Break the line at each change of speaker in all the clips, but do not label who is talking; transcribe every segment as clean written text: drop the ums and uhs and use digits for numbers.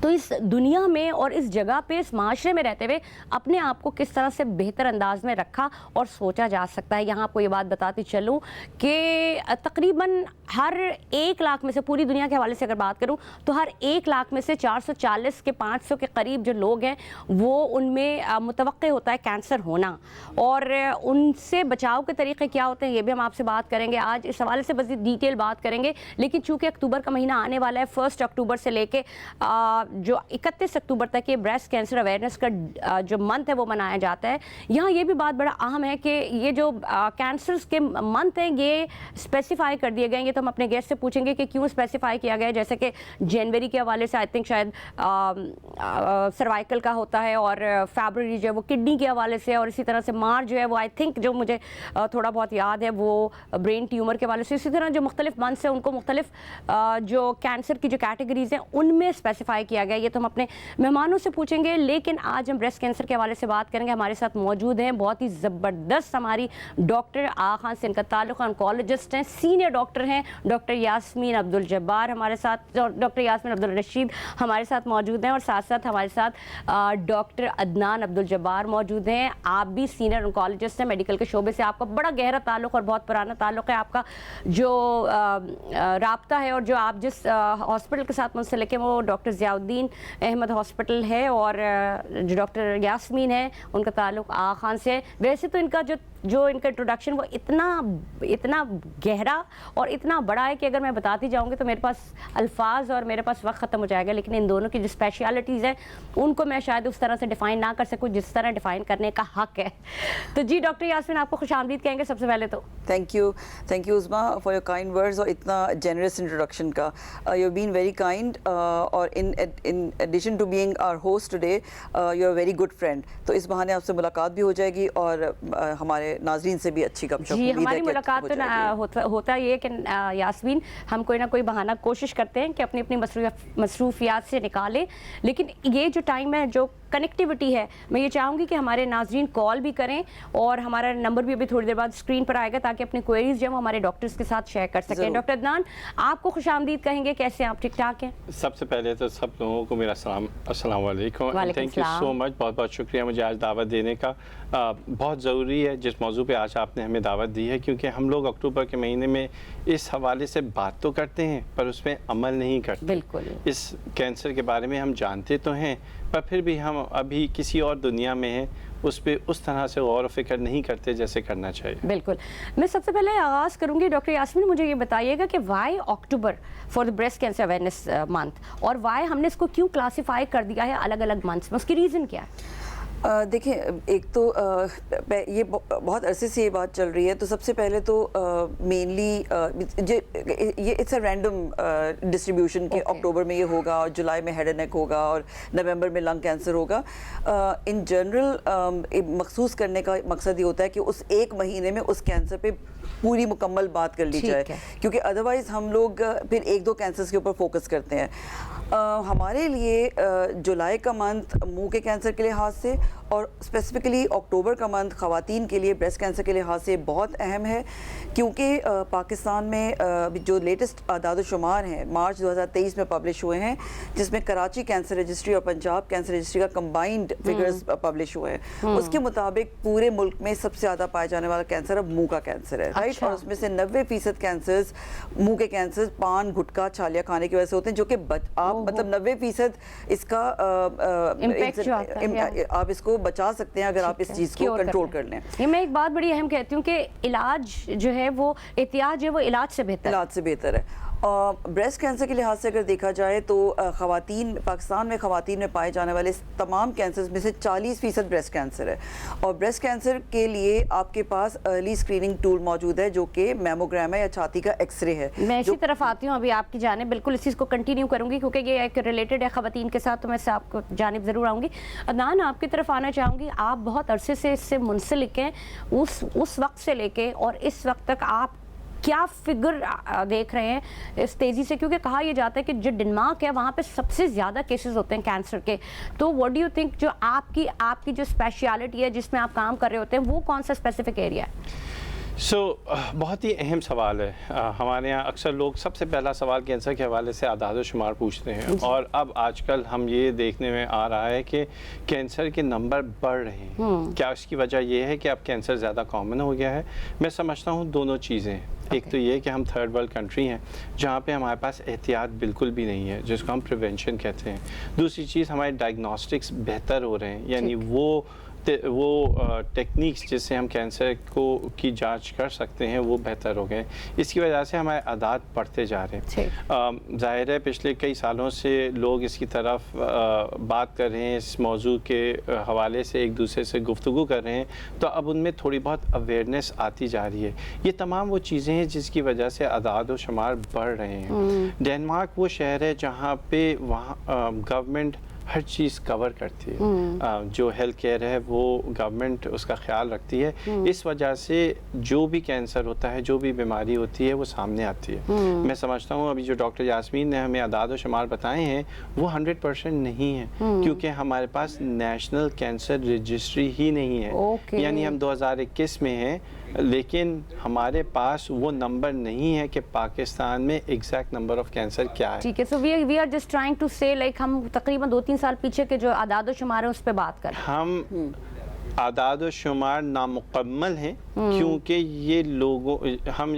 تو اس دنیا میں اور اس جگہ پہ اس معاشرے میں رہتے ہوئے اپنے آپ کو کس طرح سے بہتر انداز میں رکھا اور سوچا جا سکتا ہے. یہاں آپ کو یہ بات بتاتی چلوں کہ تقریباً ہر 1 لاکھ میں سے, پوری دنیا کے حوالے سے اگر بات کروں تو ہر 1 لاکھ میں سے 440 کے 500 کے قریب جو لوگ ہیں وہ ان میں متوقع ہوتا ہے کینسر ہونا, اور ان سے بچاؤ کے طریقے کیا ہوتے ہیں یہ بھی ہم آپ سے بات کریں گے. آج اس حوالے سے مزید ڈیٹیل بات کریں گے, لیکن چونکہ اکتوبر کا مہینہ آنے والا ہے, 1 اکتوبر سے لے کے جو 31 اکتوبر تک یہ بریسٹ کینسر اویئرنیس کا جو منتھ ہے وہ منایا جاتا ہے. یہاں یہ بھی بات بڑا اہم ہے کہ یہ جو کینسرز کے منتھ ہیں یہ اسپیسیفائی کر دیے گئے ہیں. یہ تو ہم اپنے گیسٹ سے پوچھیں گے کہ کیوں اسپیسیفائی کیا گیا ہے, جیسے کہ جنوری کے حوالے سے آئی تھنک شاید سروائکل کا ہوتا ہے, اور فیبرری جو ہے وہ کڈنی کے حوالے سے, اور اسی طرح سے مارچ جو ہے وہ آئی تھنک جو مجھے تھوڑا بہت یاد ہے وہ برین ٹیومر کے حوالے سے. اسی طرح جو مختلف منتھس ہیں ان کو مختلف جو کینسر کی جو کیٹیگریز ہیں ان میں اسپیسیفائی کیا گیا. یہ تو ہم اپنے مہمانوں سے پوچھیں گے, لیکن آج ہم بریسٹ کینسر کے حوالے سے بات کریں گے. ہمارے ساتھ موجود ہیں بہت ہی زبردست ہماری ڈاکٹر آغا خان سے, ان کا تعلق آنکولوجسٹ ہیں, سینئر ڈاکٹر ہیں ڈاکٹر یاسمین عبدالجبار ہمارے ساتھ, ڈاکٹر یاسمین عبدالرشید ہمارے ساتھ موجود ہیں, اور ساتھ ساتھ ہمارے ساتھ ڈاکٹر عدنان عبدالجبار موجود ہیں. آپ بھی سینئر آنکولوجسٹ ہیں, میڈیکل کے شعبے سے آپ کا بڑا گہرا تعلق اور بہت پرانا تعلق ہے. آپ کا جو رابطہ ہے اور جو آپ جس ہاسپٹل کے ساتھ منسلک ہیں وہ ڈاکٹر ضیاء الدین احمد ہاسپٹل ہے, اور جو ڈاکٹر یاسمین ہے ان کا تعلق آغا خان سے ہے. ویسے تو ان کا جو ان کا انٹروڈکشن وہ اتنا گہرا اور اتنا بڑا ہے کہ اگر میں بتاتی جاؤں گی تو میرے پاس الفاظ اور میرے پاس وقت ختم ہو جائے گا, لیکن ان دونوں کی جو اسپیشلٹیز ہیں ان کو میں شاید اس طرح سے ڈیفائن نہ کر سکوں جس طرح ڈیفائن کرنے کا حق ہے. تو جی ڈاکٹر یاسمین, آپ کو خوش آمدید کہیں گے سب سے پہلے تو.
Thank you Uzma for your kind words اور اتنا جنرس انٹروڈکشن کا. You have been very kind, اور in addition to being our host today you are very good friend. تو اس بہانے آپ سے ملاقات بھی ہو جائے گی اور ہمارے ناظرین سے بھی اچھی گپ شپ.
جی ہماری ملاقات تو ہوتا یہ کہ یاسمین ہم کوئی نہ کوئی بہانہ کوشش کرتے ہیں کہ اپنی اپنی مصروفیات سے نکالیں, لیکن یہ جو ٹائم ہے جو کنیکٹیوٹی ہے میں یہ چاہوں گی کہ ہمارے ناظرین کال بھی کریں, اور ہمارا نمبر بھی ابھی تھوڑی دیر بعد اسکرین پر آئے گا تاکہ اپنی کوئریز جو ہم ہمارے ڈاکٹرز کے ساتھ شیئر کر سکیں. ڈاکٹر عدنان, آپ کو خوش آمدید کہیں گے, کیسے آپ ٹھیک ٹھاک ہیں؟
سب سے پہلے تو سب لوگوں کو میرا سلام, السلام علیکم. تھینک یو سو مچ, بہت بہت شکریہ مجھے آج دعوت دینے کا. بہت ضروری ہے جس موضوع پہ آج آپ نے ہمیں دعوت دی ہے, کیونکہ ہم لوگ اکتوبر کے مہینے میں اس حوالے سے بات تو کرتے ہیں پر اس میں عمل نہیں کرتے.
بالکل.
اس کینسر کے بارے میں ہم جانتے تو ہیں پر پھر بھی ہم ابھی کسی اور دنیا میں ہیں, اس پہ اس طرح سے غور و فکر نہیں کرتے جیسے کرنا چاہیے.
بالکل. میں سب سے پہلے آغاز کروں گی ڈاکٹر یاسمین, مجھے یہ بتائیے گا کہ why October for the breast cancer awareness month, اور وائی ہم نے اس کو کیوں کلاسیفائی کر دیا ہے الگ الگ منتھس میں, اس کی ریزن کیا ہے؟
دیکھیں, ایک تو یہ بہت عرصے سے یہ بات چل رہی ہے, تو سب سے پہلے تو مینلی یہ اٹس اے رینڈم ڈسٹریبیوشن کہ اکتوبر میں یہ ہوگا اور جولائی میں ہیڈ اینڈ نیک ہوگا اور نومبر میں لنگ کینسر ہوگا. ان جنرل مخصوص کرنے کا مقصد یہ ہوتا ہے کہ اس ایک مہینے میں اس کینسر پہ پوری مکمل بات کر لی جائے, کیونکہ ادروائز ہم لوگ پھر 1-2 کینسرز کے اوپر فوکس کرتے ہیں. ہمارے لیے جولائی کا منتھ منہ کے کینسر کے لحاظ سے اور اسپیسیفکلی اکتوبر کا منتھ خواتین کے لیے بریسٹ کینسر کے لحاظ سے بہت اہم ہے, کیونکہ پاکستان میں جو لیٹسٹ اعداد و شمار ہیں مارچ 2023 میں پبلش ہوئے ہیں, جس میں کراچی کینسر رجسٹری اور پنجاب کینسر رجسٹری کا کمبائنڈ فگرز پبلش ہوئے ہیں. اس کے مطابق پورے ملک میں سب سے زیادہ پائے جانے والا کینسر اب منہ کا کینسر ہے, رائٹ, اور اس میں سے 90% کینسرز منہ کے کینسر پان, گٹکا, چھالیاں کھانے کی وجہ سے ہوتے ہیں, جو کہ آپ مطلب 90% اس کا آپ اس کو بچا سکتے ہیں اگر آپ اس چیز کو کنٹرول کر لیں.
یہ میں ایک بات بڑی اہم کہتی ہوں کہ علاج جو ہے وہ احتیاط جو ہے وہ علاج سے بہتر ہے.
بریسٹ کینسر کے لحاظ سے اگر دیکھا جائے تو خواتین, پاکستان میں خواتین میں پائے جانے والے تمام کینسرز میں سے 40% بریسٹ کینسر ہے, اور بریسٹ کینسر کے لیے آپ کے پاس ارلی اسکریننگ ٹول موجود ہے جو کہ میموگرام ہے یا چھاتی کا ایکس رے ہے.
میں اسی طرف آتی ہوں ابھی آپ کی جانب, بالکل اس چیز کو کنٹینیو کروں گی کیونکہ یہ ایک ریلیٹڈ ہے خواتین کے ساتھ, تو میں سے آپ کو جانب ضرور آؤں گی. عدنان, آپ کی طرف آنا چاہوں گی, آپ بہت عرصے سے اس سے منسلک ہیں, اس وقت سے لے کے اور اس وقت تک آپ کیا فگر دیکھ رہے ہیں اس تیزی سے, کیونکہ کہا یہ جاتا ہے کہ جو ڈنمارک ہے وہاں پہ سب سے زیادہ کیسز ہوتے ہیں کینسر کے, تو واٹ ڈو یو تھنک جو آپ کی جو اسپیشلٹی ہے جس میں آپ کام کر رہے ہوتے ہیں وہ کون سا اسپیسیفک ایریا ہے؟
بہت ہی اہم سوال ہے. ہمارے یہاں اکثر لوگ سب سے پہلا سوال کینسر کے حوالے سے اعداد و شمار پوچھتے ہیں, اور اب آج کل ہم یہ دیکھنے میں آ رہا ہے کہ کینسر کے نمبر بڑھ رہے ہیں. کیا اس کی وجہ یہ ہے کہ اب کینسر زیادہ کامن ہو گیا ہے؟ میں سمجھتا ہوں دونوں چیزیں ہیں. ایک تو یہ کہ ہم تھرڈ ورلڈ کنٹری ہیں جہاں پہ ہمارے پاس احتیاط بالکل بھی نہیں ہے, جس کو ہم پریونشن کہتے ہیں. دوسری چیز, ہمارے ڈائگنوسٹکس بہتر ہو رہے ہیں, یعنی وہ ٹیکنیکس جس سے ہم کینسر کی جانچ کر سکتے ہیں وہ بہتر ہو گئے. اس کی وجہ سے ہمارے اعداد بڑھتے جا رہے ہیں. ظاہر ہے پچھلے کئی سالوں سے لوگ اس کی طرف بات کر رہے ہیں, اس موضوع کے حوالے سے ایک دوسرے سے گفتگو کر رہے ہیں, تو اب ان میں تھوڑی بہت اویئرنیس آتی جا رہی ہے. یہ تمام وہ چیزیں ہیں جس کی وجہ سے اعداد و شمار بڑھ رہے ہیں. ڈینمارک وہ شہر ہے جہاں پہ وہاں گورنمنٹ ہر چیز کور کرتی ہے, جو ہیلتھ کیئر ہے وہ گورنمنٹ اس کا خیال رکھتی ہے. اس وجہ سے جو بھی کینسر ہوتا ہے, جو بھی بیماری ہوتی ہے, وہ سامنے آتی ہے. میں سمجھتا ہوں ابھی جو ڈاکٹر یاسمین نے ہمیں اعداد و شمار بتائے ہیں وہ 100% نہیں ہیں, کیونکہ ہمارے پاس نیشنل کینسر رجسٹری ہی نہیں ہے. یعنی ہم 2021 میں ہیں, لیکن ہمارے پاس وہ نمبر نہیں ہے کہ پاکستان میں ایگزیکٹ نمبر آف کینسر کیا ہے.
ٹھیک ہے, so we are just trying to say like ہم تقریباً 2-3 سال پیچھے کے جو اعداد و شمار ہیں اس پہ بات کریں.
ہم اعداد و شمار نامکمل ہیں, کیونکہ یہ لوگوں ہم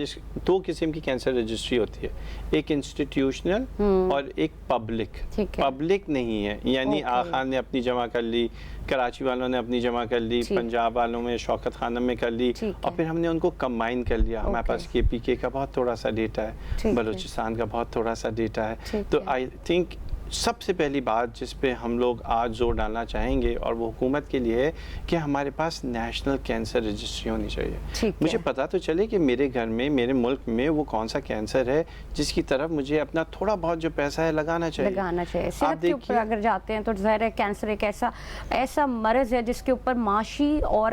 دو قسم کی کینسر رجسٹری ہوتی ہے, ایک انسٹیٹیوشنل اور ایک پبلک. پبلک نہیں ہے, یعنی آغا خان نے اپنی جمع کر لی, کراچی والوں نے اپنی جمع کر لی, پنجاب والوں میں شوکت خانم میں کر لی, اور پھر ہم نے ان کو کمبائن کر لیا. ہمارے پاس KPK کا بہت تھوڑا سا ڈیٹا ہے, بلوچستان کا بہت تھوڑا سا ڈیٹا ہے. تو آئی تھنک سب سے پہلی بات جس پہ ہم لوگ آج زور ڈالنا چاہیں گے, اور وہ حکومت کے لیے ہے کہ ہمارے پاس نیشنل کینسر رجسٹری ہونی چاہیے. مجھے پتا تو چلے کہ میرے گھر میں, میرے ملک میں وہ کون سا کینسر ہے جس کی طرف مجھے اپنا تھوڑا بہت جو پیسہ ہے لگانا چاہیے.
صحت کے اوپر اگر جاتے ہیں تو ظاہر ہے کینسر ایک ایسا مرض ہے جس کے اوپر معاشی, اور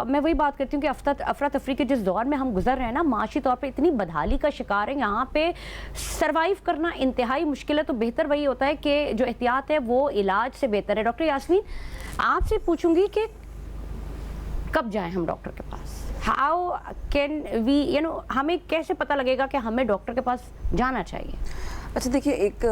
میں وہی بات کرتی ہوں کہ افراتفری کے جس دور میں ہم گزر رہے ہیں نا, معاشی طور پہ اتنی بدحالی کا شکار ہے, یہاں پہ سروائیو کرنا انتہائی مشکل ہے. تو بہتر وہی ہوتا ہے کہ جو احتیاط ہے وہ علاج سے بہتر ہے. ڈاکٹر یاسمین, آپ سے پوچھوں گی کہ کب جائیں ہم ڈاکٹر کے پاس؟ ہاؤ کین وی ہمیں کیسے پتہ لگے گا کہ ہمیں ڈاکٹر کے پاس جانا چاہیے؟
اچھا دیکھیے, ایک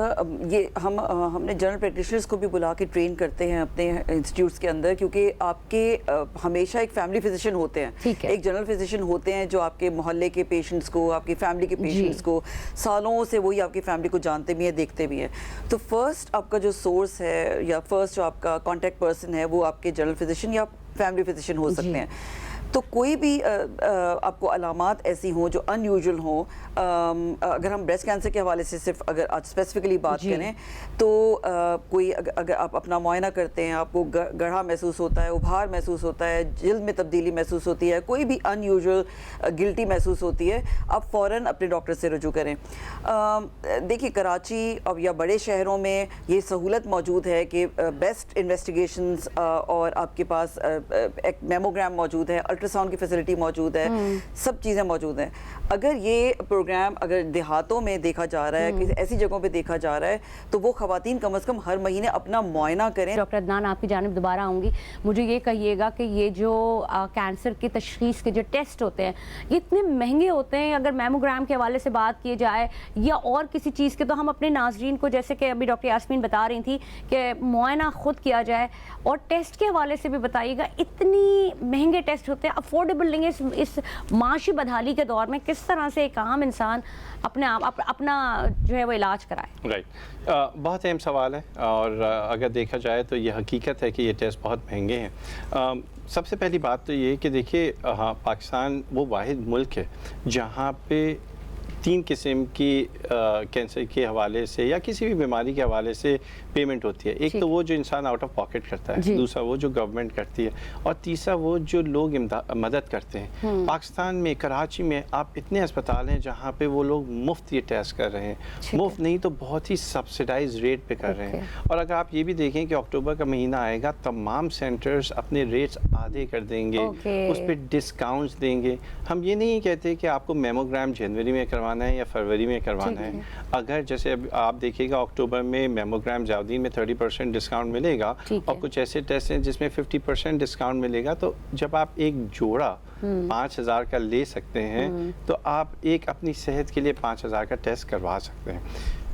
یہ ہم نے جنرل پریکٹیشنرز کو بھی بلا کے ٹرین کرتے ہیں اپنے انسٹیٹیوٹس کے اندر, کیونکہ آپ کے ہمیشہ ایک فیملی فزیشین ہوتے ہیں, ایک جنرل فزیشین ہوتے ہیں جو آپ کے محلے کے پیشنٹس کو, آپ کی فیملی کے پیشنٹس کو سالوں سے وہی آپ کی فیملی کو جانتے بھی ہیں, دیکھتے بھی ہیں. تو فرسٹ آپ کا جو سورس ہے یا فرسٹ جو آپ کا کانٹیکٹ پرسن ہے وہ آپ کے جنرل فزیشین یا فیملی فزیشین ہو سکتے ہیں. تو کوئی بھی آپ کو علامات ایسی ہوں جو ان یوزول ہوں, اگر ہم بریسٹ کینسر کے حوالے سے صرف اگر آج اسپیسیفکلی بات کریں تو کوئی اگر آپ اپنا معائنہ کرتے ہیں, آپ کو گڑھا محسوس ہوتا ہے, ابھار محسوس ہوتا ہے, جلد میں تبدیلی محسوس ہوتی ہے, کوئی بھی ان یوزول گلٹی محسوس ہوتی ہے, آپ فوراً اپنے ڈاکٹر سے رجوع کریں. دیکھیے کراچی یا بڑے شہروں میں یہ سہولت موجود ہے کہ بیسٹ انویسٹیگیشنز, اور آپ کے پاس ایک میموگرام موجود ہے, الٹراساؤنڈ کی فیسلٹی موجود ہے, سب چیزیں موجود ہیں. اگر یہ پروگرام اگر دیہاتوں میں دیکھا جا رہا ہے, ایسی جگہوں پہ دیکھا جا رہا ہے, تو وہ خواتین کم از کم ہر مہینے اپنا معائنہ کریں.
ڈاکٹر عدنان, آپ کی جانب دوبارہ آؤں گی. مجھے یہ کہیے گا کہ یہ جو کینسر کی تشخیص کے جو ٹیسٹ ہوتے ہیں یہ اتنے مہنگے ہوتے ہیں, اگر میموگرام کے حوالے سے بات کی جائے یا اور کسی چیز کے, تو ہم اپنے ناظرین کو, جیسے کہ ابھی ڈاکٹر یاسمین بتا رہی تھی کہ معائنہ خود کیا جائے, اور ٹیسٹ کے حوالے سے بھی بتائیے گا, اتنی مہنگے ٹیسٹ ہوتے ہیں, افورڈیبل نہیں ہے اس معاشی بدحالی کے دور میں. کس طرح سے ایک عام انسان اپنا جو ہے وہ علاج کرائے؟
رائٹ, بہت اہم سوال ہے, اور اگر دیکھا جائے تو یہ حقیقت ہے کہ یہ ٹیسٹ بہت مہنگے ہیں. سب سے پہلی بات تو یہ کہ دیکھیے, پاکستان وہ واحد ملک ہے جہاں پہ 3 قسم کی کینسر کے حوالے سے یا کسی بھی بیماری کے حوالے سے پیمنٹ ہوتی ہے. ایک تو وہ جو انسان آؤٹ آف پاکٹ کرتا ہے, دوسرا وہ جو گورنمنٹ کرتی ہے, اور تیسرا وہ جو لوگ مدد کرتے ہیں. پاکستان میں کراچی میں آپ اتنے اسپتال ہیں جہاں پہ وہ لوگ مفت یہ ٹیسٹ کر رہے ہیں, مفت نہیں تو بہت ہی سبسڈائز ریٹ پہ کر رہے ہیں. اور اگر آپ یہ بھی دیکھیں کہ اکتوبر کا مہینہ آئے گا, تمام سینٹرز اپنے ریٹس آدھے کر دیں گے, اس پہ ڈسکاؤنٹس دیں گے. ہم یہ نہیں کہتے کہ آپ کو میموگرام جنوری میں کروانا کروانا ہے یا فروری میں کروانا ہے. اگر جیسے اب آپ دیکھیے گا اکتوبر میں میموگرام زیادین میں 30% ڈسکاؤنٹ ملے گا اور کچھ ایسے ٹیسٹ ہیں جس میں 50% ڈسکاؤنٹ ملے گا. تو جب آپ ایک جوڑا 5,000 کا لے سکتے ہیں تو آپ ایک اپنی صحت کے لیے 5,000 کا ٹیسٹ کروا سکتے ہیں.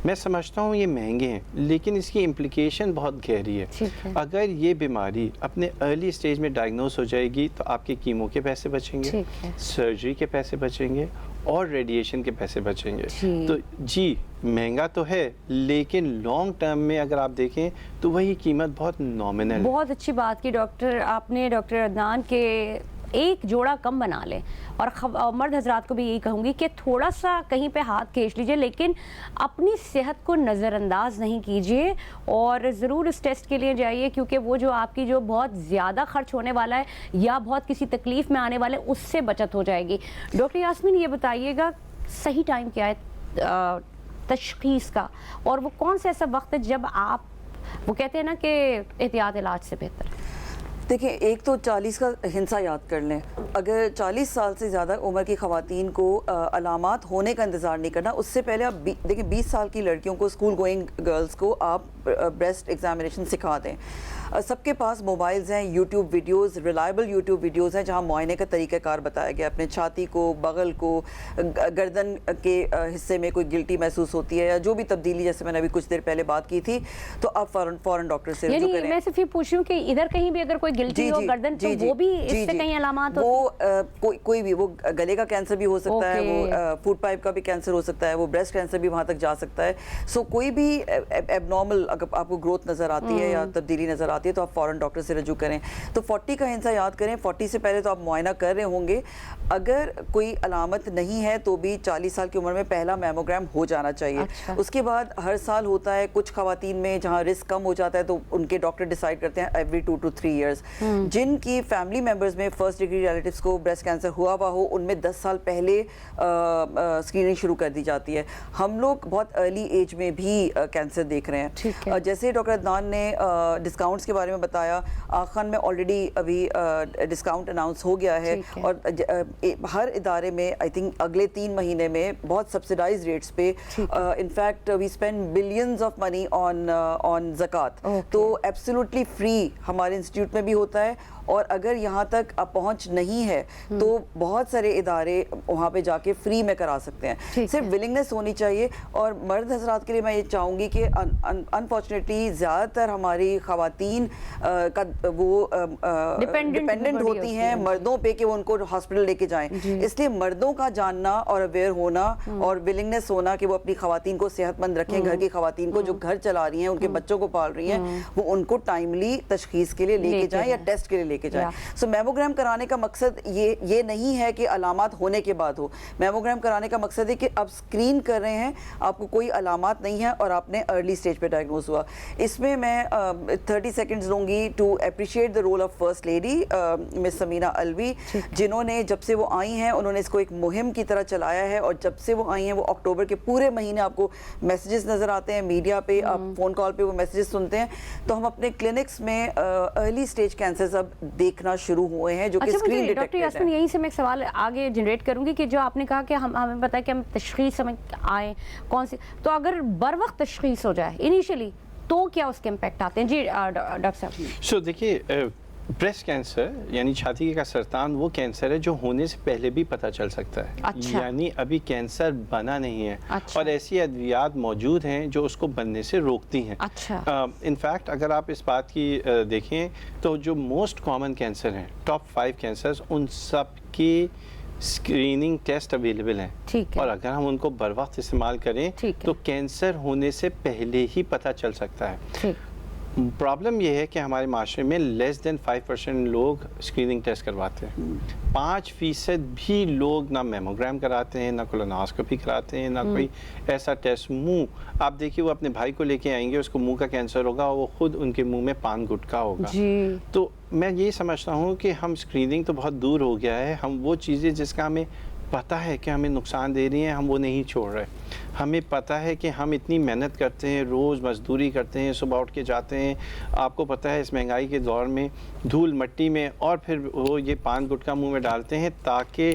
میں سمجھتا ہوں یہ مہنگے ہیں لیکن اس کی امپلیکیشن بہت گہری ہے. اگر یہ بیماری اپنے ارلی سٹیج میں ڈائگنوز ہو جائے گی تو آپ کے کیمو کے پیسے بچیں گے, سرجری کے پیسے بچیں گے اور ریڈیشن کے پیسے بچیں گے. تو جی مہنگا تو ہے لیکن لانگ ٹرم میں اگر آپ دیکھیں تو وہی قیمت بہت نامنل ہے.
بہت اچھی بات کی ڈاکٹر آپ نے ڈاکٹر عدنان کے ایک جوڑا کم بنا لیں. اور مرد حضرات کو بھی یہی کہوں گی کہ تھوڑا سا کہیں پہ ہاتھ کھینچ لیجئے لیکن اپنی صحت کو نظر انداز نہیں کیجئے اور ضرور اس ٹیسٹ کے لیے جائیے کیونکہ وہ جو آپ کی جو بہت زیادہ خرچ ہونے والا ہے یا بہت کسی تکلیف میں آنے والے اس سے بچت ہو جائے گی. ڈاکٹر یاسمین یہ بتائیے گا صحیح ٹائم کیا ہے تشخیص کا اور وہ کون سا ایسا وقت ہے جب آپ وہ کہتے ہیں نا کہ احتیاط علاج سے بہتر ہے؟
دیکھیں ایک تو 40 کا ہنسا یاد کر لیں. اگر 40 سال سے زیادہ عمر کی خواتین کو علامات ہونے کا انتظار نہیں کرنا, اس سے پہلے آپ دیکھیں 20 سال کی لڑکیوں کو اسکول گوئنگ گرلز کو آپ بریسٹ ایگزامینیشن سکھا دیں. سب کے پاس موبائلز ہیں, YouTube videos, reliable YouTube videos ہیں جہاں معائنے کا طریقہ کار بتایا گیا. اپنے چھاتی کو, بغل کو, گردن کے حصے میں کوئی گلٹی محسوس ہوتی ہے یا جو بھی تبدیلی جیسے میں نے ابھی کچھ دیر پہلے بات کی تھی تو آپ فوراً ڈاکٹر سے رجوع کریں.
میں صرف یہ پوچھ رہی ہوں کہ ادھر کہیں بھی اگر کوئی گلٹی ہو گردن تو وہ بھی اس سے کہیں علامات
وہ کوئی بھی, وہ گلے کا کینسر بھی ہو سکتا ہے, وہ فوڈ پائپ کا بھی کینسر ہو سکتا ہے, وہ بریسٹ کینسر بھی وہاں تک جا سکتا ہے. سو کوئی بھی ایب نارمل اگر آپ کو گروتھ نظر آتی ہے یا تبدیلی نظر آتی ہے تو آپ فوراً ڈاکٹر سے رجوع کریں. تو 40 کا ہنسا یاد کریں. 40 سے پہلے تو آپ معائنہ کر رہے ہوں گے. اگر کوئی علامت نہیں ہے تو بھی 40 سال کی عمر میں پہلا میموگرام ہو جانا چاہیے. اس کے بعد ہر سال ہوتا ہے. کچھ خواتین میں جہاں رسک کم ہو جاتا ہے تو ان کے ڈاکٹر ڈیسائیڈ کرتے ہیں ایوری 2 to 3 years. جن کی فیملی ممبرز میں فرسٹ ڈگری ریلیٹیوز کو بریسٹ کینسر ہوا ہوا ہو ان میں 10 سال پہلے اسکریننگ شروع کر دی جاتی ہے. ہم لوگ بہت ارلی ایج میں بھی کینسر دیکھ رہے ہیں. جیسے ڈاکٹر عدنان نے ڈسکاؤنٹس کے بارے میں بتایا, آخان میں آلریڈی ابھی ڈسکاؤنٹ اناؤنس ہو گیا ہے اور ہر ادارے میں آئی تھنک اگلے 3 مہینے میں بہت سبسڈائز ریٹس پہ in fact we spend billions of money on zakat. تو ایبسولوٹلی فری ہمارے انسٹیٹیوٹ میں بھی ہوتا ہے. اور اگر یہاں تک اب پہنچ نہیں ہے تو بہت سارے ادارے وہاں پہ جا کے فری میں کرا سکتے ہیں. صرف ولنگنس ہونی چاہیے. اور مرد حضرات کے لیے میں یہ چاہوں گی کہ انفارچونیٹلی زیادہ تر ہماری خواتین کا وہ ڈپینڈنٹ ہوتی ہیں مردوں پہ کہ وہ ان کو ہاسپٹل لے کے جائیں. اس لیے مردوں کا جاننا اور اویئر ہونا اور ولنگنس ہونا کہ وہ اپنی خواتین کو صحت مند رکھیں, گھر کی خواتین کو جو گھر چلا رہی ہیں ان کے بچوں کو پال رہی ہیں وہ ان کو ٹائملی تشخیص کے لیے لے کے جائیں یا ٹیسٹ کے لیے لے کے جائیں. سو میموگرام کرانے کا مقصد یہ نہیں ہے کہ علامات ہونے کے بعد ہو. میموگرام کرانے کا مقصد ہے کہ آپ اسکرین کر رہے ہیں, آپ کو کوئی علامات نہیں ہے اور آپ نے ارلی اسٹیج پہ ڈائگنوز ہوا. اس میں میں 30 سیکنڈز لوں گی to appreciate the role of first lady Ms Samina Alvi, جنہوں نے جب سے وہ آئی ہیں انہوں نے اس کو ایک مہم کی طرح چلایا ہے. اور جب سے وہ آئی ہیں وہ اکتوبر کے پورے مہینے آپ کو میسیجز نظر آتے ہیں میڈیا پہ, آپ فون کال پہ وہ میسیجز سنتے ہیں. تو ہم اپنے کلینکس میں ارلی اسٹیج کینسرز اب دیکھنا شروع ہوئے ہیں جو کہ اسکرین ڈیٹیکٹڈ ہے.
ڈاکٹر یاسمین یہیں سے میں ایک سوال آگے جنریٹ کروں گی کہ جو آپ نے کہا کہ ہمیں پتہ ہے کہ ہم تشخیص ہمیں آئیں کون سی, تو اگر بر وقت تشخیص ہو جائے انیشلی تو کیا اس کے امپیکٹ آتے ہیں؟ جی ڈاکٹر صاحب.
سو دیکھیے بریسٹ کینسر یعنی چھاتی کا سرطان وہ کینسر ہے جو ہونے سے پہلے بھی پتہ چل سکتا ہے. یعنی ابھی کینسر بنا نہیں ہے اور ایسی ادویات موجود ہیں جو اس کو بننے سے روکتی ہیں. انفیکٹ اگر آپ اس بات کی دیکھیں تو جو موسٹ کامن کینسر ہیں ٹاپ 5 کینسرز ان سب کی اسکریننگ ٹیسٹ اویلیبل ہیں اور اگر ہم ان کو بر وقت استعمال کریں تو کینسر ہونے سے پہلے ہی پتہ چل سکتا ہے. پرابلم یہ ہے کہ ہمارے معاشرے میں لیس دین 5% لوگ اسکریننگ ٹیسٹ کرواتے ہیں. 5% بھی لوگ نہ میموگرام کراتے ہیں, نہ کولونوسکوپی کراتے ہیں, نہ کوئی ایسا ٹیسٹ. منہ آپ دیکھیے وہ اپنے بھائی کو لے کے آئیں گے, اس کو منہ کا کینسر ہوگا, وہ خود ان کے منہ میں پان گٹکا ہوگا. تو میں یہ سمجھتا ہوں کہ ہم اسکریننگ تو بہت دور ہو گیا ہے. ہم وہ چیزیں جس کا ہمیں پتہ ہے کہ ہمیں نقصان دے رہی ہیں ہم وہ نہیں چھوڑ رہے. ہمیں پتہ ہے کہ ہم اتنی محنت کرتے ہیں, روز مزدوری کرتے ہیں, صبح اٹھ کے جاتے ہیں, آپ کو پتہ ہے اس مہنگائی کے دور میں دھول مٹی میں, اور پھر وہ یہ پان گٹکا منہ میں ڈالتے ہیں تاکہ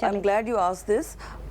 I'm glad you asked this.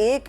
1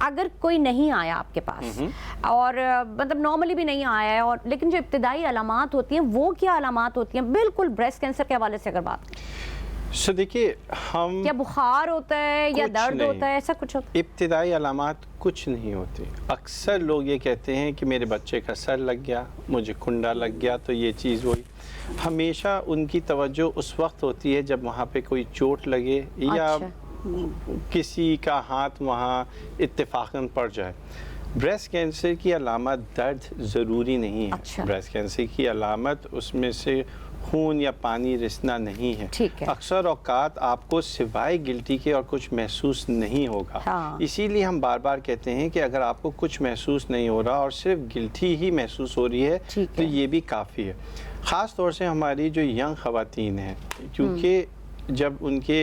اگر کوئی نہیں آیا آپ کے پاس اور مطلب نارملی بھی نہیں آیا ہے اور لیکن جو ابتدائی علامات ہوتی ہیں وہ کیا علامات ہوتی ہیں بالکل بریسٹ کینسر کے حوالے سے اگر بات
سو دیکھیے ہم
کیا بخار ہوتا ہے یا درد ہوتا ہے ایسا کچھ ہوتا ہے؟
ابتدائی علامات کچھ نہیں ہوتی. اکثر لوگ یہ کہتے ہیں کہ میرے بچے کا سر لگ گیا, مجھے کنڈا لگ گیا تو یہ چیز ہوئی. ہمیشہ ان کی توجہ اس وقت ہوتی ہے جب وہاں پہ کوئی چوٹ لگے یا کسی کا ہاتھ وہاں اتفاقاً پڑ جائے. بریسٹ کینسر کی علامت درد ضروری نہیں ہے. بریسٹ کینسر کی علامت اس میں سے خون یا پانی رسنا نہیں ہے. اکثر اوقات آپ کو سوائے گلٹی کے اور کچھ محسوس نہیں ہوگا. اسی لیے ہم بار بار کہتے ہیں کہ اگر آپ کو کچھ محسوس نہیں ہو رہا اور صرف گلٹی ہی محسوس ہو رہی ہے تو یہ بھی کافی ہے. خاص طور سے ہماری جو ینگ خواتین ہیں, کیونکہ جب ان کے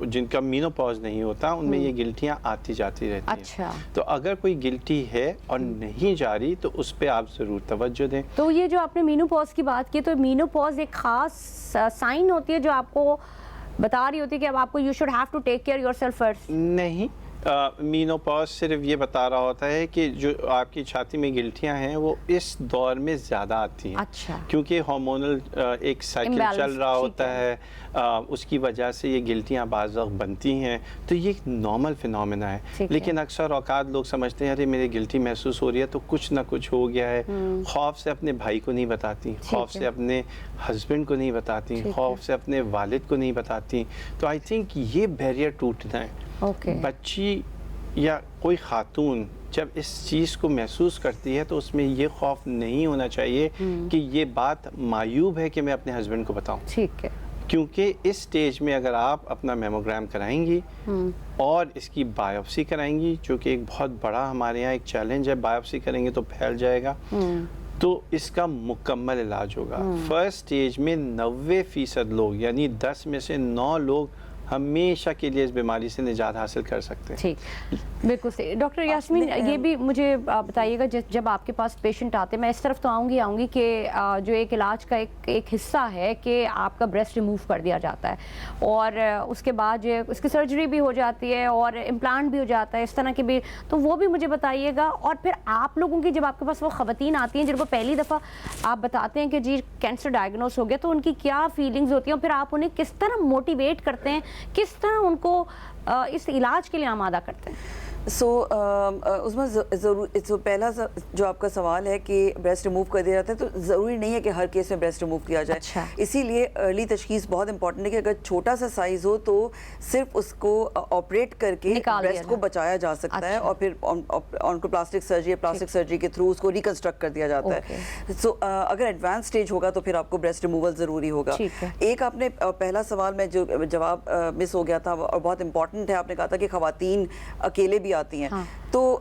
جن کا مینوپاز نہیں ہوتا ان میں یہ گلٹیاں آتی جاتی رہتی ہیں. تو اگر کوئی گلٹی ہے اور نہیں جا رہی تو اس پہ آپ ضرور توجہ دیں.
تو یہ جو آپ نے مینوپاز کی بات کی, تو مینوپاز ایک خاص سائن ہوتی ہے جو آپ کو بتا رہی ہوتی ہے کہ اب آپ کو you should have to take care yourself first?
نہیں, مینوپاز صرف یہ بتا رہا ہوتا ہے کہ جو آپ کی چھاتی میں گلٹیاں ہیں وہ اس دور میں زیادہ آتی ہیں. کیونکہ ہارمونل ایک سائیکل چل رہا ہوتا ہے, اس کی وجہ سے یہ گلٹیاں بعض وقت بنتی ہیں. تو یہ ایک نارمل فینومینا ہے. لیکن اکثر اوقات لوگ سمجھتے ہیں ارے میرے گلٹی محسوس ہو رہی ہے تو کچھ نہ کچھ ہو گیا ہے. خوف سے اپنے بھائی کو نہیں بتاتی, خوف سے اپنے ہسبینڈ کو نہیں بتاتی, خوف سے اپنے والد کو نہیں بتاتی. تو آئی تھنک یہ بیریئر ٹوٹنا ہے. بچی یا کوئی خاتون جب اس چیز کو محسوس کرتی ہے تو اس میں یہ خوف نہیں ہونا چاہیے کہ یہ بات معیوب ہے کہ میں اپنے ہسبینڈ کو بتاؤں.
ٹھیک ہے.
کیونکہ اس سٹیج میں اگر آپ اپنا میموگرام کرائیں گی اور اس کی بایوپسی کرائیں گی, جو کہ ایک بہت بڑا ہمارے یہاں ایک چیلنج ہے, بایوپسی کریں گے تو پھیل جائے گا, تو اس کا مکمل علاج ہوگا. فرسٹ سٹیج میں 90% لوگ یعنی 10 میں سے 9 لوگ ہمیشہ کے لیے اس بیماری سے نجات حاصل کر سکتے ہیں.
ٹھیک, بالکل صحیح. ڈاکٹر یاسمین یہ بھی مجھے بتائیے گا, جب آپ کے پاس پیشنٹ آتے ہیں, میں اس طرف تو آؤں گی کہ جو ایک علاج کا ایک حصہ ہے کہ آپ کا بریسٹ ریموو کر دیا جاتا ہے اور اس کے بعد جو اس کی سرجری بھی ہو جاتی ہے اور امپلانٹ بھی ہو جاتا ہے, اس طرح کے بھی, تو وہ بھی مجھے بتائیے گا. اور پھر آپ لوگوں کی جب آپ کے پاس وہ خواتین آتی ہیں جن کو پہلی دفعہ آپ بتاتے ہیں کہ جی کینسر ڈائگنوز ہو گیا, تو ان کی کیا فیلنگز ہوتی ہیں اور پھر آپ انہیں کس طرح موٹیویٹ کرتے ہیں, کس طرح ان کو اس علاج کے لیے آمادہ کرتے ہیں؟
اس میں ضرور پہلا جو آپ کا سوال ہے کہ بریسٹ ریموو کر دیا جاتا ہے, تو ضروری نہیں ہے کہ ہر کیس میں بریسٹ ریموو کیا جائے. اسی لیے ارلی تشخیص بہت امپورٹنٹ ہے کہ اگر چھوٹا سا سائز ہو تو صرف اس کو آپریٹ کر کے بریسٹ کو بچایا جا سکتا ہے اور پھر آنکوپلاسٹک سرجری کے تھرو اس کو ریکنسٹرکٹ کر دیا جاتا ہے. سو اگر ایڈوانس سٹیج ہوگا تو پھر آپ کو بریسٹ ریموول ضروری ہوگا. ایک آپ نے پہلا سوال میں جو جواب مس ہو گیا تھا اور بہت امپورٹنٹ ہے, آپ نے کہا تھا کہ خواتین اکیلے بھی آتی ہیں. تو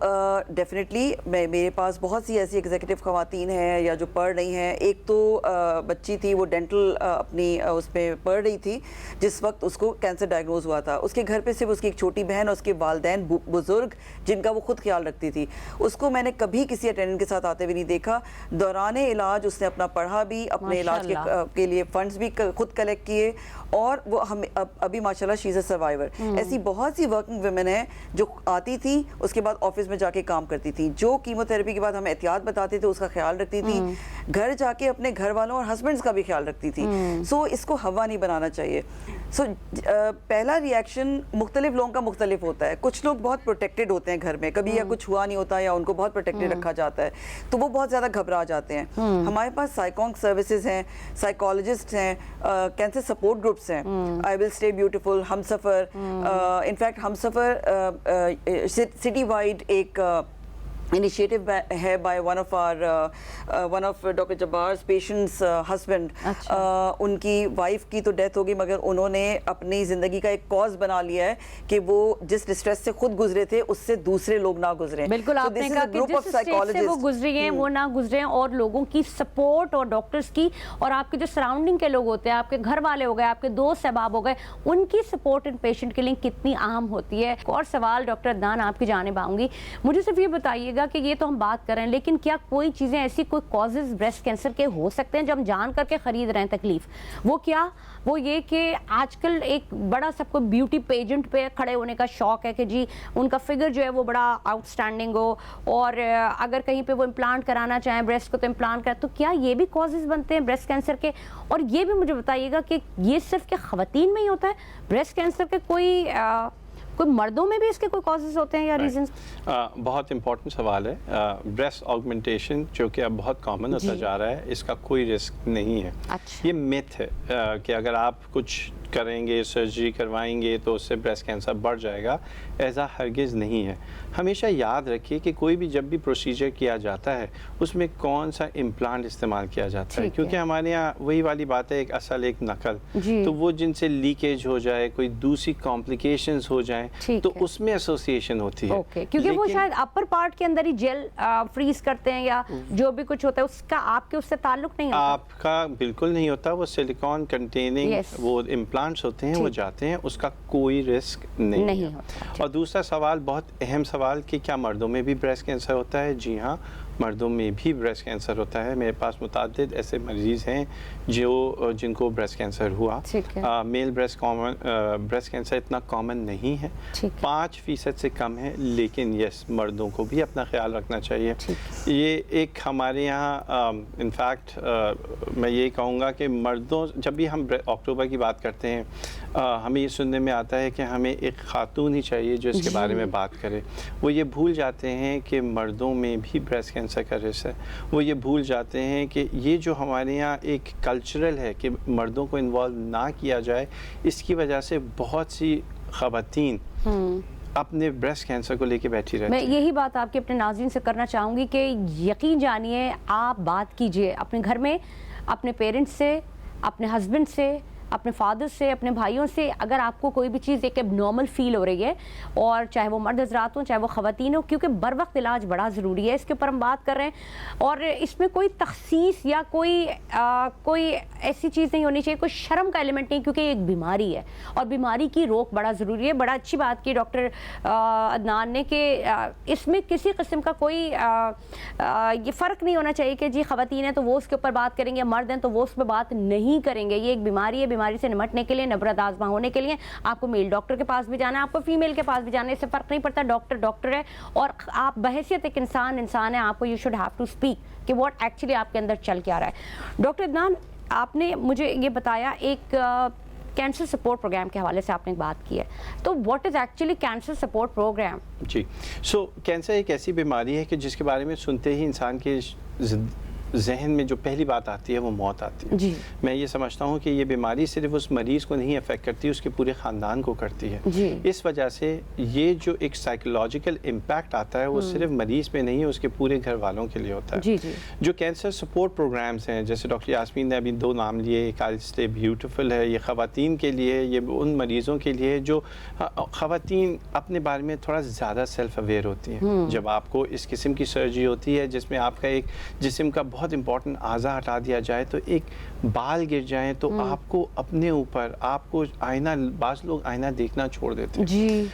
ڈیفینیٹلی میرے پاس بہت سی ایسی ایگزیکٹو خواتین ہیں یا جو پڑھ رہی ہیں. ایک تو بچی تھی, وہ ڈینٹل اپنی اس پہ پڑھ رہی تھی جس وقت اس کو کینسر ڈائگنوز ہوا تھا. اس کے گھر پہ صرف اس کی ایک چھوٹی بہن اور اس کے والدین بزرگ جن کا وہ خود خیال رکھتی تھی. اس کو میں نے کبھی کسی اٹینڈنٹ کے ساتھ آتے ہوئے نہیں دیکھا. دوران علاج اس نے اپنا پڑھا بھی, اپنے علاج کے لیے فنڈز بھی خود کلیکٹ کیے, اور وہ ابھی ماشاءاللہ شی از اے سروائیور. ایسی بہت سی ورکنگ ویمن ہیں جو آتی تھی, اس کے بعد آفس میں جا کے کام کرتی تھی, جو کیمو تھراپی کے بعد ہمیں احتیاط بتاتے تھے اس کا خیال رکھتی تھی, گھر جا کے اپنے گھر والوں اور ہسبینڈز کا بھی خیال رکھتی تھی. سو اس کو ہوا نہیں بنانا چاہیے. سو پہلا ریئیکشن مختلف لوگوں کا مختلف ہوتا ہے. کچھ لوگ بہت پروٹیکٹڈ ہوتے ہیں گھر میں, کبھی یا کچھ ہوا نہیں ہوتا یا ان کو بہت پروٹیکٹڈ رکھا جاتا ہے, تو وہ بہت زیادہ گھبرا جاتے ہیں. ہمارے پاس سائیکونگ سروسز ہیں, سائیکالوجسٹ ہیں, کینسر سپورٹ گروپس ہیں, آئی ول اسٹے بیوٹیفل, ہم سفر. انفیکٹ ہم سفر سٹی وائڈ ایک انیشیٹو ہے by one of doctor Jabbar's patients husband. ان کی وائف کی تو ڈیتھ ہوگی, مگر انہوں نے اپنی زندگی کا ایک کاز بنا لیا ہے کہ وہ جس ڈسٹریس سے خود گزرے تھے اس سے دوسرے لوگ نہ گزریں.
بالکل, آپ نے کہا کہ جس اسٹیج سے وہ گزری ہیں وہ نہ گزریں, اور لوگوں کی سپورٹ اور ڈاکٹرز کی اور آپ کے جو سراؤنڈنگ کے لوگ ہوتے ہیں, آپ کے گھر والے ہو گئے, آپ کے دوست احباب ہو گئے, ان کی سپورٹ ان پیشنٹ کے لیے کتنی اہم ہوتی ہے. اور سوال ڈاکٹر عدنان آپ کی جانب آؤں گی, مجھے صرف یہ بتائیے گا کہ یہ تو ہم بات کر رہے ہیں، لیکن کیا کوئی چیزیں ایسی، کوئی کازز بریسٹ کینسر کے ہو سکتے ہیں جو ہم جان کر کے خرید رہے ہیں تکلیف؟ وہ کیا؟ وہ یہ کہ آج کل ایک بڑا سب کو بیوٹی پیجنٹ پہ کھڑے ہونے کا شوق ہے کہ جی ان کا فگر جو ہے وہ بڑا آؤٹ اسٹینڈنگ ہو، اور اگر کہیں پہ وہ امپلانٹ کرانا چاہیں بریسٹ کو تو امپلانٹ کریں. تو کیا یہ بھی کازز بنتے ہیں بریسٹ کینسر کے؟ اور یہ بھی مجھے بتائیے گا کہ یہ صرف کہ خواتین میں ہی ہوتا ہے بریسٹ کینسر کے، کوئی مردوں میں بھی اس کے کوئی کازز ہوتے ہیں یا ریزنز؟
بہت امپورٹنٹ سوال ہے. بریسٹ آگمنٹیشن جو کہ اب بہت کامن ہوتا جا رہا ہے، اس کا کوئی رسک نہیں ہے. یہ میتھ ہے کہ اگر آپ کچھ کریں گے، سرجری کروائیں گے تو اس سے بریسٹ کینسر بڑھ جائے گا، ایسا ہرگز نہیں ہے. ہمیشہ یاد رکھیے کہ کوئی بھی جب بھی پروسیجر کیا جاتا ہے اس میں کون سا امپلانٹ استعمال کیا جاتا ہے، کیونکہ ہمارے یہاں وہی والی بات ہے، ایک اصل ایک نقل. تو وہ جن سے لیکیج ہو جائے، کوئی دوسری کمپلیکیشنز ہو جائیں تو اس میں ایسوسیشن ہوتی ہے.
کیونکہ وہ شاید اپر پارٹ کے اندر ہی جیل فریز کرتے ہیں یا جو بھی کچھ ہوتا ہے، اس کا آپ کے اس سے تعلق نہیں ہوتا؟
آپ کا بالکل نہیں ہوتا. وہ سلیکون کنٹیننگ وہ امپلانٹس ہوتے ہیں، وہ جاتے ہیں، اس کا کوئی رسک نہیں ہوتا. اور دوسرا سوال، بہت اہم سوال، کہ کیا مردوں میں بھی بریسٹ کینسر ہوتا ہے؟ جی ہاں، مردوں میں بھی بریسٹ کینسر ہوتا ہے. میرے پاس متعدد ایسے مریض ہیں جن کو بریسٹ کینسر ہوا. میل بریسٹ کینسر اتنا کامن نہیں ہے، 5% سے کم ہے، لیکن یس، مردوں کو بھی اپنا خیال رکھنا چاہیے. یہ ایک ہمارے یہاں انفیکٹ میں یہ کہوں گا کہ مردوں، جب بھی ہم اکتوبر کی بات کرتے ہیں ہمیں یہ سننے میں آتا ہے کہ ہمیں ایک خاتون ہی چاہیے جو اس کے بارے میں بات کرے. وہ یہ بھول جاتے ہیں کہ مردوں میں بھی بریسٹ کینسر کا رسک ہے. وہ یہ بھول جاتے ہیں کہ یہ جو ہمارے یہاں ایک کلچرل ہے کہ مردوں کو انوالو نہ کیا جائے، اس کی وجہ سے بہت سی خواتین اپنے بریسٹ کینسر کو لے کے بیٹھی رہتی ہیں.
میں یہی بات آپ کے اپنے ناظرین سے کرنا چاہوں گی کہ یقین جانیے، آپ بات کیجئے اپنے گھر میں اپنے پیرنٹس سے، اپنے ہسبینڈ سے، اپنے فادر سے، اپنے بھائیوں سے. اگر آپ کو کوئی بھی چیز ایک اب نارمل فیل ہو رہی ہے، اور چاہے وہ مرد حضرات ہوں چاہے وہ خواتین ہوں، کیونکہ بر وقت علاج بڑا ضروری ہے، اس کے اوپر ہم بات کر رہے ہیں. اور اس میں کوئی تخصیص یا کوئی ایسی چیز نہیں ہونی چاہیے، کوئی شرم کا ایلیمنٹ نہیں، کیونکہ یہ ایک بیماری ہے اور بیماری کی روک بڑا ضروری ہے. بڑا اچھی بات کی ڈاکٹر عدنان نے کہ اس میں کسی قسم کا کوئی یہ فرق نہیں ہونا چاہیے کہ جی خواتین ہیں تو وہ اس کے اوپر بات کریں گے، مرد ہیں تو وہ اس پہ بات نہیں کریں گے. یہ ایک بیماری ہے. بیماری سے نمٹنے کے لیے، نبرد آزما ہونے کے لیے آپ کو میل ڈاکٹر کے پاس بھی جانا ہے، آپ کو فیمیل کے پاس بھی جانا ہے. اس سے فرق نہیں پڑتا، ڈاکٹر ہے، اور آپ بحیثیت ایک انسان ہے. آپ کو you should have to speak کہ واٹ ایکچولی آپ کے اندر چل کے آ رہا ہے. ڈاکٹر عدنان، آپ نے مجھے یہ بتایا ایک کینسر سپورٹ پروگرام کے حوالے سے آپ نے بات کی ہے، تو what is actually cancer support programme?
جی، کینسر ایک ایسی بیماری ہے کہ جس کے بارے میں سنتے ہی انسان کے ذہن میں جو پہلی بات آتی ہے وہ موت آتی ہے.
جی.
میں یہ سمجھتا ہوں کہ یہ بیماری صرف اس مریض کو نہیں افیکٹ کرتی، اس کے پورے خاندان کو کرتی ہے.
جی.
اس وجہ سے یہ جو ایک سائیکولوجیکل امپیکٹ آتا ہے وہ صرف مریض پہ نہیں، اس کے پورے گھر والوں کے لیے ہوتا ہے.
جی جی.
جو کینسر سپورٹ پروگرامز ہیں، جیسے ڈاکٹر یاسمین نے ابھی 2 نام لیے، ایک آئی اسٹے بیوٹیفل ہے، یہ خواتین کے لیے، یہ ان مریضوں کے لیے جو خواتین اپنے بارے میں تھوڑا زیادہ سیلف اویئر ہوتی ہیں. جب آپ کو اس قسم کی سرجری ہوتی ہے جس میں آپ کا ایک جسم کا بہت امپورٹنٹ اعضا ہٹا دیا جائے، تو ایک بال گر جائیں تو آپ کو اپنے اوپر، آپ کو آئینہ، بعض لوگ آئینہ دیکھنا چھوڑ دیتے ہیں.
جی.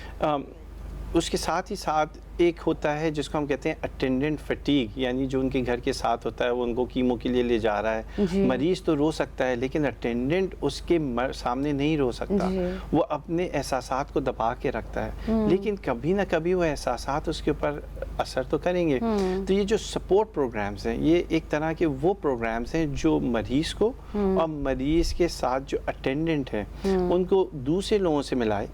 اس کے ساتھ ہی ساتھ ایک ہوتا ہے جس کو ہم کہتے ہیں اٹینڈنٹ فٹیگ، یعنی جو ان کے گھر کے ساتھ ہوتا ہے، وہ ان کو کیمو کے لیے لے جا رہا ہے.
جی.
مریض تو رو سکتا ہے لیکن اٹینڈنٹ اس کے سامنے نہیں رو سکتا.
جی.
وہ اپنے احساسات کو دبا کے رکھتا ہے، لیکن کبھی نہ کبھی وہ احساسات اس کے اوپر اثر تو کریں گے. تو یہ جو سپورٹ پروگرامز ہیں، یہ ایک طرح کے وہ پروگرامز ہیں جو مریض کو اور مریض کے ساتھ جو اٹینڈنٹ ہیں ان کو دوسرے لوگوں سے ملائے.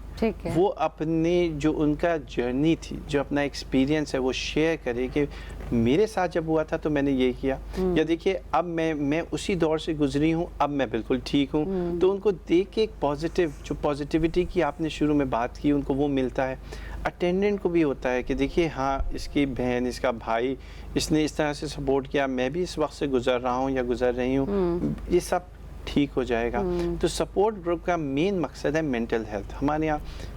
وہ اپنے جو ان کا جرنی تھی، جو اپنا ایکسپیرینس ہے، وہ شیئر کرے کہ میرے ساتھ جب ہوا تھا تو میں نے یہ کیا، یا دیکھیے اب میں اسی دور سے گزری ہوں، اب میں بالکل ٹھیک ہوں. تو ان کو دیکھ کے ایک پازیٹیو، جو پازیٹیوٹی کی آپ نے شروع میں بات کی، ان کو وہ ملتا ہے. اٹینڈنٹ کو بھی ہوتا ہے کہ دیکھیے ہاں اس کی بہن، اس کا بھائی، اس نے اس طرح سے سپورٹ کیا، میں بھی اس وقت سے گزر رہا ہوں یا گزر رہی ہوں، یہ سب ٹھیک ہو جائے گا. تو سپورٹ گروپ کا مین مقصد ہے مینٹل ہیلتھ. ہمارے یہاں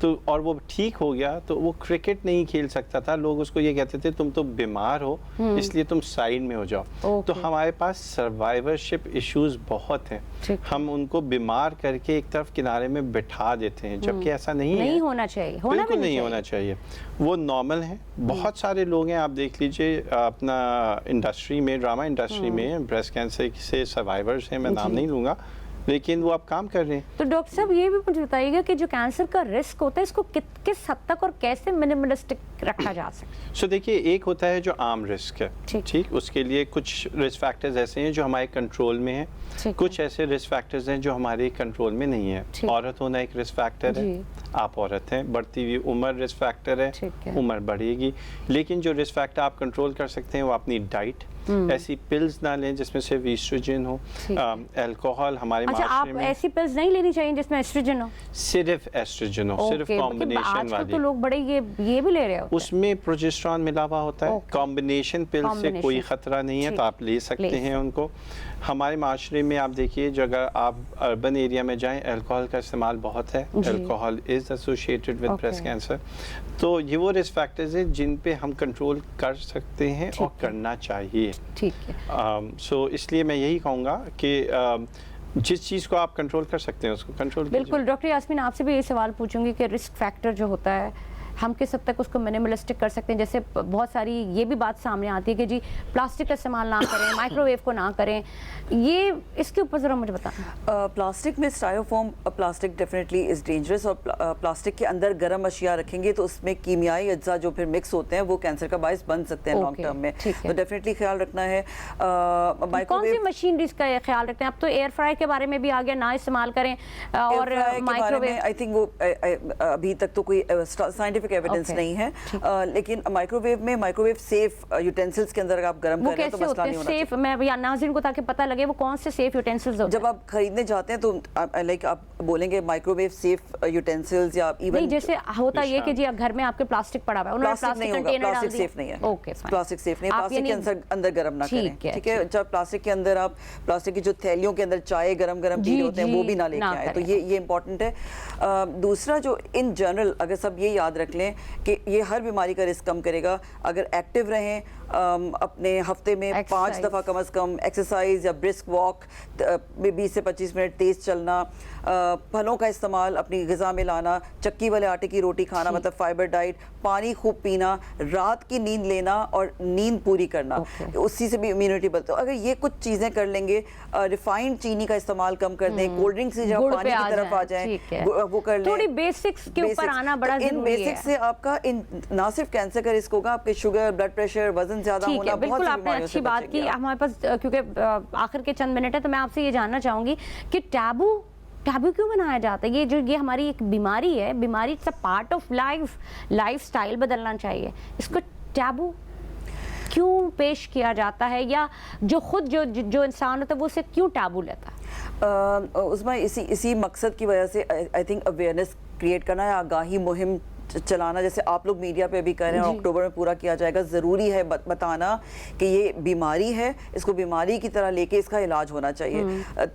تو اور وہ ٹھیک ہو گیا تو وہ کرکٹ نہیں کھیل سکتا تھا. لوگ اس کو یہ کہتے تھے تم تو بیمار ہو اس لیے تم سائڈ میں ہو جاؤ. تو ہمارے پاس سروائیورشپ ایشوز بہت ہیں. ہم ان کو بیمار کر کے ایک طرف کنارے میں بٹھا دیتے ہیں, جبکہ ایسا نہیں
ہونا چاہیے,
بالکل نہیں ہونا چاہیے. وہ نارمل ہے. بہت سارے لوگ ہیں, آپ دیکھ لیجئے اپنا انڈسٹری میں, ڈرامہ انڈسٹری میں بریسٹ کینسر سے سروائیورز ہیں, میں نام نہیں لوں گا, لیکن وہ اب کام کر رہے ہیں.
تو ڈاکٹر صاحب یہ بھی مجھے بتائیے گا کہ جو کینسر کا رسک ہوتا ہے اس کو کس حد تک اور کیسے منیملسٹک رکھا جا سکتا ہے؟
سو دیکھیے, ایک ہوتا ہے جو عام رسک ہے, ٹھیک, اس کے لیے کچھ رسک فیکٹرز ایسے ہیں جو ہمارے کنٹرول میں ہیں, کچھ ایسے رسک فیکٹرز ہیں جو ہمارے کنٹرول میں نہیں ہیں. عورت ہونا ایک رسک فیکٹر ہے, آپ عورت ہیں. بڑھتی ہوئی عمر رسک فیکٹر ہے, عمر بڑھے گی. لیکن جو رسک فیکٹر آپ کنٹرول کر سکتے ہیں وہ اپنی ڈائٹ, ایسی پلز نہ لیں جس میں صرف ایسٹروجن ہو. الکوہول ہمارے معاشرے میں
ایسی پلز نہیں لینی چاہیے جس میں ایسٹروجن ہو,
صرف ایسٹروجن ہو, صرف کمبینیشن والی.
تو لوگ بڑے یہ بھی لے رہے ہوتے ہیں,
اس میں پروجسٹرون ملا ہوا ہوتا ہے. کمبینیشن پل سے کوئی خطرہ نہیں ہے, تو آپ لے سکتے ہیں ان کو. ہمارے معاشرے میں آپ دیکھیے, جو اگر آپ اربن ایریا میں جائیں, الکوہول کا استعمال بہت ہے. Alcohol is associated with breast cancer. تو یہ وہ رسک فیکٹرز ہیں جن پہ ہم کنٹرول کر سکتے ہیں اور کرنا چاہیے.
ٹھیک ہے.
سو اس لیے میں یہی کہوں گا کہ جس چیز کو آپ کنٹرول کر سکتے ہیں اس کو کنٹرول کیجیے.
بالکل. ڈاکٹر یاسمین, آپ سے بھی یہ سوال پوچھوں گی کہ رسک فیکٹر جو ہوتا ہے ہم کس حد تک اس کو منیملسٹک کر سکتے ہیں؟ جیسے بہت ساری یہ بھی بات سامنے آتی ہے کہ جی پلاسٹک کا استعمال نہ کریں, مائکرو ویو کو نہ کریں. یہ اس کے اوپر ذرا مجھے بتائیں.
پلاسٹک میں اسٹائروفوم پلاسٹک ڈیفینیٹلی از ڈینجرس, اور پلاسٹک کے اندر گرم اشیاء رکھیں گے تو اس میں کیمیائی اجزاء جو پھر مکس ہوتے ہیں وہ کینسر کا باعث بن سکتے ہیں لانگ ٹرم میں. تو ڈیفینیٹلی خیال رکھنا ہے.
کون سی مشینریز کا خیال رکھتے ہیں آپ؟ تو ایئر فرائی کے بارے میں بھی آگے نہ استعمال کریں, اور مائکرو ویو
آئی تھنک وہ ابھی تک تو کوئی سائنٹیفک ایویڈنس نہیں ہے, لیکن مائکرو ویو سیف یوٹینسلز کے اندر آپ گرم کر رہے ہیں تو مسئلہ نہیں ہونا چاہیے.
سیف, میں ناظرین کو تاکہ پتہ لگے وہ کون سے سیف یوٹینسلز ہوتے ہیں.
جب آپ خریدنے جاتے ہیں تو لائک آپ بولیں گے مائکرو ویو سیف یوٹینسلز, یا ایون
نہیں, جیسے ہوتا یہ کہ جی گھر میں آپ کے پلاسٹک پڑا ہوا ہے, انہوں نے
پلاسٹک
کنٹینر ڈال
پلاسٹک
دیا.
سیف نہیں ہے.
اوکے,
پلاسٹک سیف نہیں ہے. پلاسٹک کے اندر گرم نہ کریں, ٹھیک ہے. جب پلاسٹک کے اندر آپ پلاسٹک کی جو تھیلیوں کے اندر چائے گرم پی رہے ہوتے ہیں وہ بھی نہ لے کے آئیں. تو یہ امپورٹنٹ ہے. دوسرا جو ان جنرل اگر سب یہ یاد رکھ لیں کہ یہ ہر بیماری کا رسک کم کرے گا اگر ایکٹیو رہیں, اپنے ہفتے میں 5 دفعہ کم از کم ایکسرسائز یا برسک واک, 20 سے 25 منٹ تیز چلنا, پھلوں کا استعمال اپنی غذا میں لانا, چکی والے آٹے کی روٹی کھانا مطلب فائبر ڈائٹ, پانی خوب پینا, رات کی نیند لینا اور نیند پوری کرنا, اسی سے بھی امیونٹی بڑھتی ہے. اگر یہ کچھ چیزیں کر لیں گے, ریفائنڈ چینی کا استعمال کم کر دیں, کولڈ ڈرنک سے جب پانی کی طرف آ جائیں وہ کر لیں.
تھوڑی بیسکس کے اوپر آنا بڑا ضروری ہے.
ان بیسکس سے آپ کا نہ صرف کینسر کا رسک ہوگا, آپ کے شوگر, بلڈ پریشر, وزن زیادہ ہونا, بہت سی بیماریوں سے
بات کی. ہمارے پاس کیونکہ آخر کے چند منٹ ہے تو میں آپ سے یہ جاننا چاہوں گی کہ ٹیبو کیوں بنایا جاتا ہے؟ یہ ہماری ایک بیماری ہے, بیماری it's a part of lifestyle بدلنا چاہیے. اس کو ٹیبو کیوں پیش کیا جاتا ہے, یا جو خود جو انسان ہوتا ہے وہ اسے کیوں ٹیبو لیتا ہے؟
اس میں اسی مقصد کی وجہ سے آئی تھنک اویئرنیس کریٹ کرنا ہے, آگاہی مہم چلانا, جیسے آپ لوگ میڈیا پہ بھی کہہ رہے ہیں اکتوبر میں پورا کیا جائے گا. ضروری ہے بتانا کہ یہ بیماری ہے, اس کو بیماری کی طرح لے کے اس کا علاج ہونا چاہیے.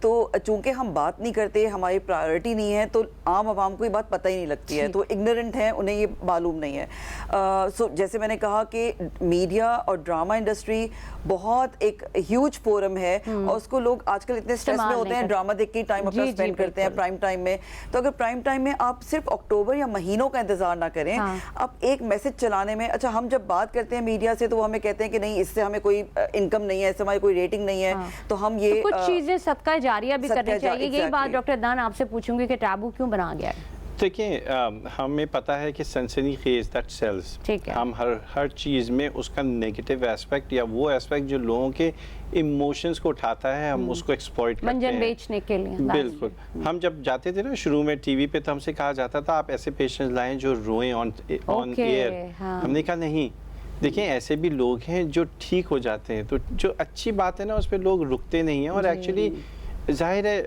تو چونکہ ہم بات نہیں کرتے, ہماری پرائیورٹی نہیں ہے, تو عام عوام کو یہ بات پتہ ہی نہیں لگتی ہے, تو اگنورنٹ ہیں, انہیں یہ معلوم نہیں ہے. سو جیسے میں نے کہا کہ میڈیا اور ڈرامہ انڈسٹری بہت ایک ہیوج فورم ہے, اور اس کو لوگ آج کل اتنے اسٹریس میں ہوتے ہیں, ڈرامہ دیکھ کے ٹائم اپنا اسپینڈ کرتے ہیں پرائم ٹائم میں. تو اگر پرائم ٹائم میں آپ صرف اکتوبر یا مہینوں کا انتظار نہ کریں, آپ ایک میسج چلانے میں, اچھا ہم جب بات کرتے ہیں میڈیا سے تو وہ ہمیں کہتے ہیں کہ نہیں اس سے ہمیں کوئی انکم نہیں ہے, اس سے ہماری کوئی ریٹنگ نہیں ہے, تو ہم یہ
کچھ چیزیں صدقہ جاریہ بھی کرنی چاہیے. یہی بات ڈاکٹر عدنان آپ سے پوچھوں گی کہ ٹیبو کیوں بنا گیا ہے؟
دیکھیں, ہمیں پتہ ہے کہ سنسنی خیز دیٹ سیلز, ہم ہر چیز میں اس کا نیگیٹو ایسپیکٹ یا وہ ایسپیکٹ جو لوگوں کے ایموشنز کو اٹھاتا ہے, ہم اس کو ایکسپلائٹ کرتے ہیں
بیچنے کے لیے.
بالکل. ہم جب جاتے تھے نا شروع میں ٹی وی پہ, تو ہم سے کہا جاتا تھا آپ ایسے پیشنٹس لائیں جو روئیں آن ایئر. ہم نے کہا نہیں, دیکھیں ایسے بھی لوگ ہیں جو ٹھیک ہو جاتے ہیں, تو جو اچھی بات ہے نا اس پہ لوگ رکتے نہیں ہیں. اور ایکچولی ظاہر ہے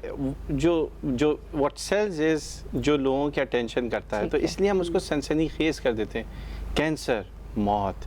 جو واٹ سیلز از جو لوگوں کی اٹینشن کرتا ہے, تو اس لیے ہم اس کو سنسنی خیز کر دیتے ہیں. کینسر, موت,